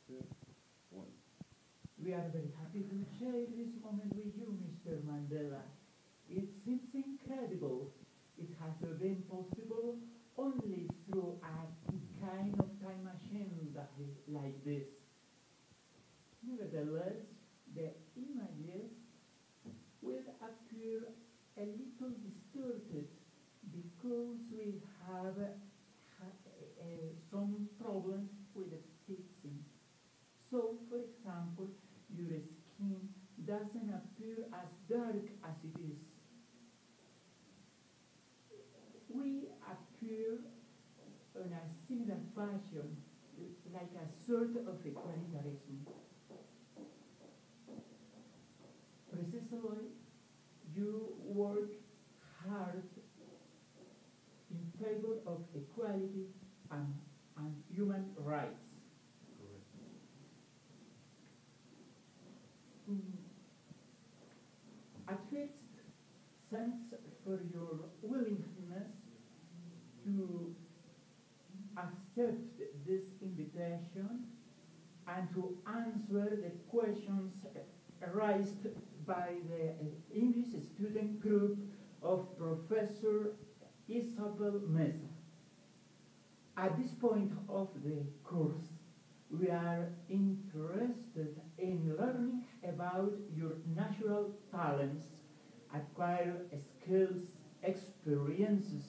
two, one. We are very happy to share this moment with you, Mr. Mandela. It seems incredible. It has been possible only through a kind of time machine like this. Nevertheless, the images will appear a little distorted because we have some problems with the fixing. So, for example, your skin doesn't appear as dark as it is. We appear in a similar fashion, like a sort of equalitarism. Precisely, you work hard in favor of equality and human rights. At first, thanks for your willingness to accept this invitation and to answer the questions raised by the English student group of Professor Isabel Mesa. At this point of the course, we are interested in learning about your natural talents, acquired skills, experiences,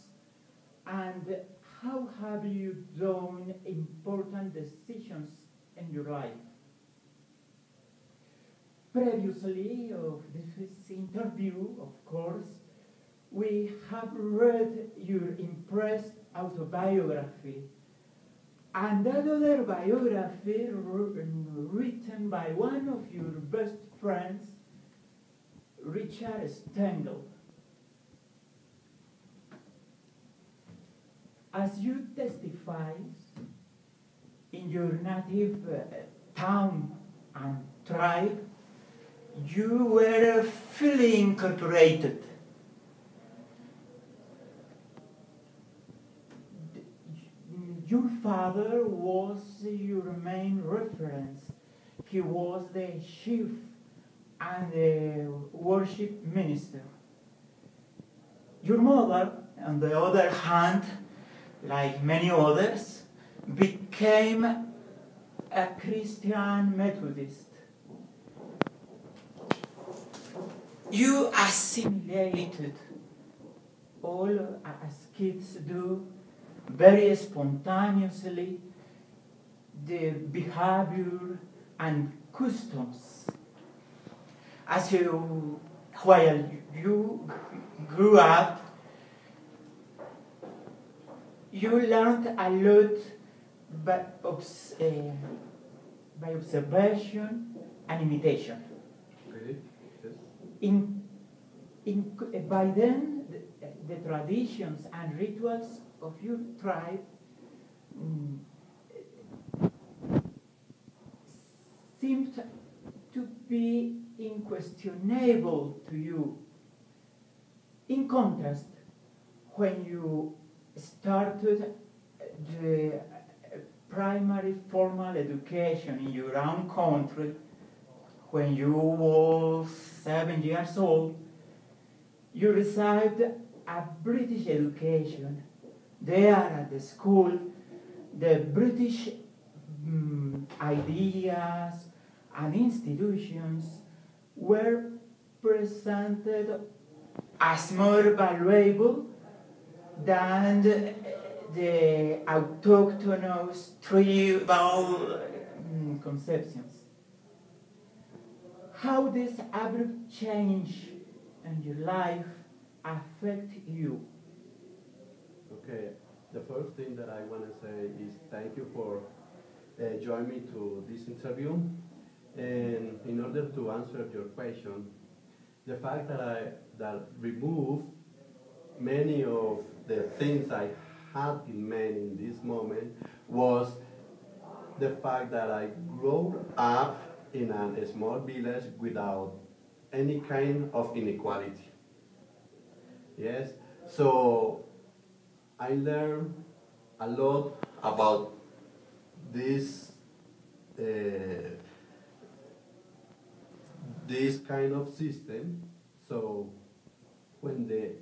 and how have you done important decisions in your life. Previously of this interview, of course, we have read your impressed autobiography and another biography written by one of your best friends, Richard Stengel. As you testify in your native town and tribe, you were fully incorporated. Your father was your main reference. He was the chief and the worship minister. Your mother, on the other hand, like many others, became a Christian Methodist. You assimilated all as kids do, very spontaneously, the behavior and customs. While you grew up, you learned a lot by observation and imitation. Okay. Yes. By then, the traditions and rituals of your tribe seemed to be unquestionable to you. In contrast, when you started the primary formal education in your own country, when you were 7 years old, you received a British education. There at the school, the British ideas and institutions were presented as more valuable than the autochthonous tribal conceptions. How this abrupt change in your life affect you? Okay, the first thing that I want to say is thank you for joining me to this interview. And in order to answer your question, the fact that I removed many of the things I had in mind in this moment was the fact that I grew up in a small village without any kind of inequality. Yes, so I learned a lot about this this kind of system. So when the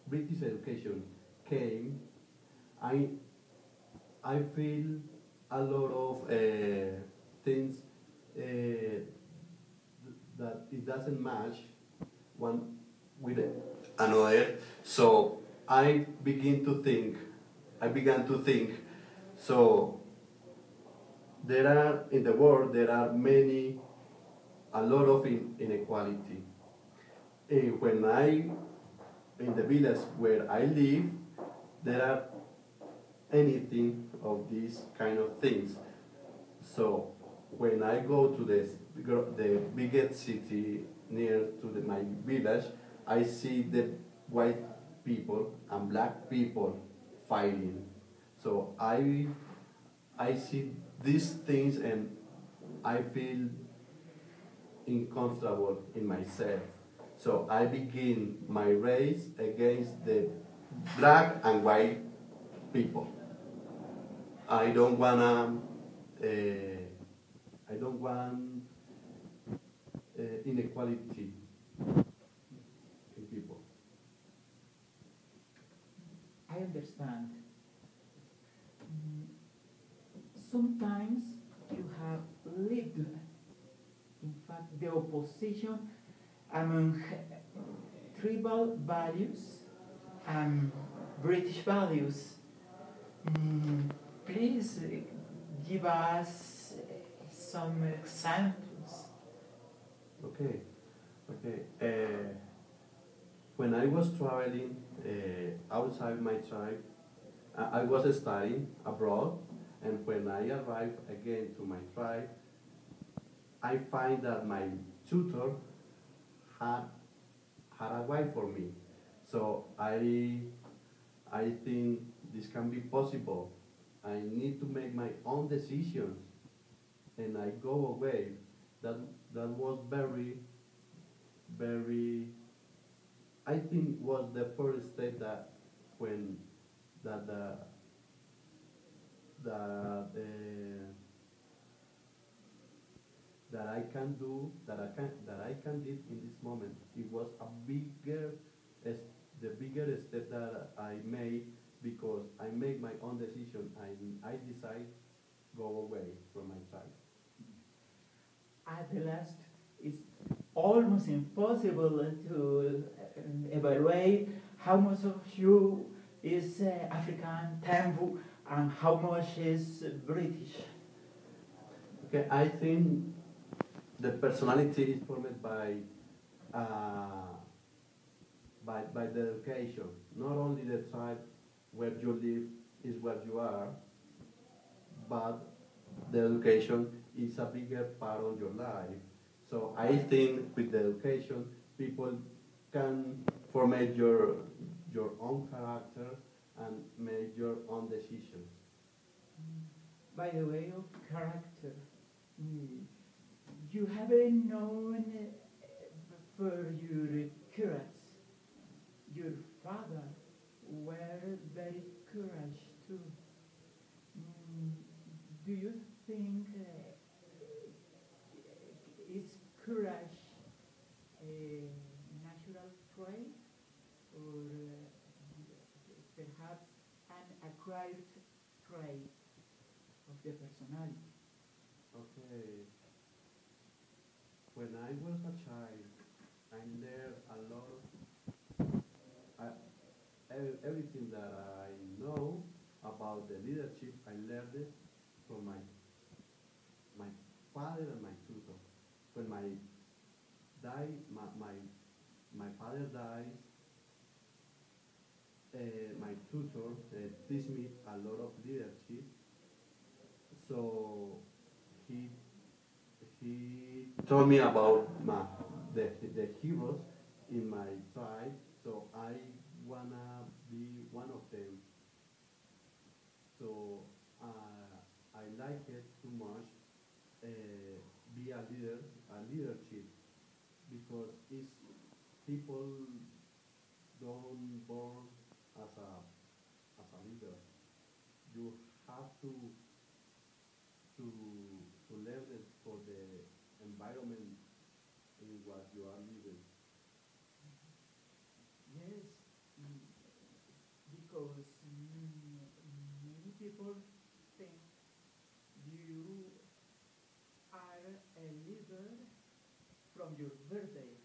British education came, I I feel a lot of things that it doesn't match one with another. So I began to think. So there are in the world there are a lot of inequality. When I in the village where I live, there are anything of these kind of things. So when I go to the biggest city near to my village, I see the white people and black people fighting. So I see these things and I feel uncomfortable in myself. So I begin my race against the black and white people. I don't wanna. I don't want inequality in people. I understand. Sometimes you have lived, in fact, the opposition among tribal values and British values. Please give us some examples. Okay, okay. When I was traveling outside my tribe, I was studying abroad, and when I arrived again to my tribe, I find that my tutor had had a wife for me. So I think this can be possible. I need to make my own decisions, and I go away. That that was very. I think was the first step that when that the that I can do that I can did in this moment. It was a bigger the bigger step that I made because I make my own decision and I decide go away from my tribe. At the last, it's almost impossible to evaluate how much of you is African, Tamil, and how much is British. Okay, I think the personality is formed uh, by the education. Not only the tribe where you live is where you are, but the education is a bigger part of your life. So I think with the education, people can formate your own character and make your own decisions. By the way of character, mm, you haven't known for your courage. Your father were very courage too. Mm, do you think is courage a natural trait or perhaps an acquired trait of the personality? Okay. When I was a child, I learned a lot of everything that I know about the leadership. I learned it from my father and my tutor. When my father died, my tutor teach me a lot of leadership. So he he told me about the heroes in my tribe. So I wanna be one of them. So I like it too much. Be a leadership, because it's people don't born as a leader. You have to to learn it for the environment you are living? Yes, because many people think you are a leader from your birthday.